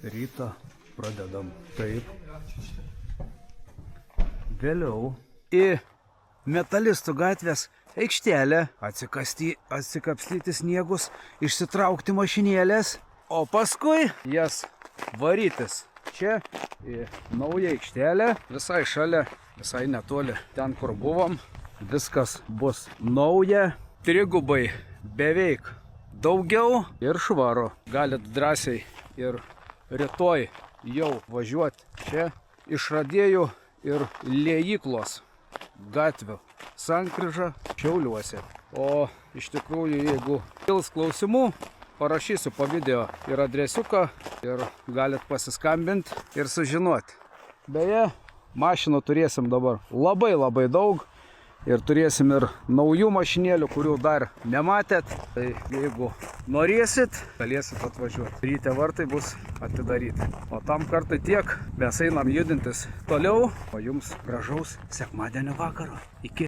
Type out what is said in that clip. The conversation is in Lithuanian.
rytą pradedam taip. Vėliau į Metalistų gatvės aikštelę atsikapstyti sniegus, išsitraukti mašinėlės, o paskui jas varytis čia į naują aikštelę, visai šalia, visai netoli ten, kur buvom. Viskas bus nauja, trigubai beveik daugiau ir švaru. Galit drąsiai ir rytoj jau važiuoti čia Išradėjų ir Liejyklos gatvių sankryža Šiauliuose. O iš tikrųjų, jeigu kils klausimų, parašysiu po video ir adresiuką ir galit pasiskambinti ir sužinoti. Beje, mašinų turėsim dabar labai daug ir turėsim ir naujų mašinėlių, kurių dar nematėt. Tai jeigu norėsit, galėsit atvažiuoti. Ryte vartai bus atidaryti. O tam kartą tiek, mes einam judintis toliau. O jums gražaus sekmadienio vakaro. Iki.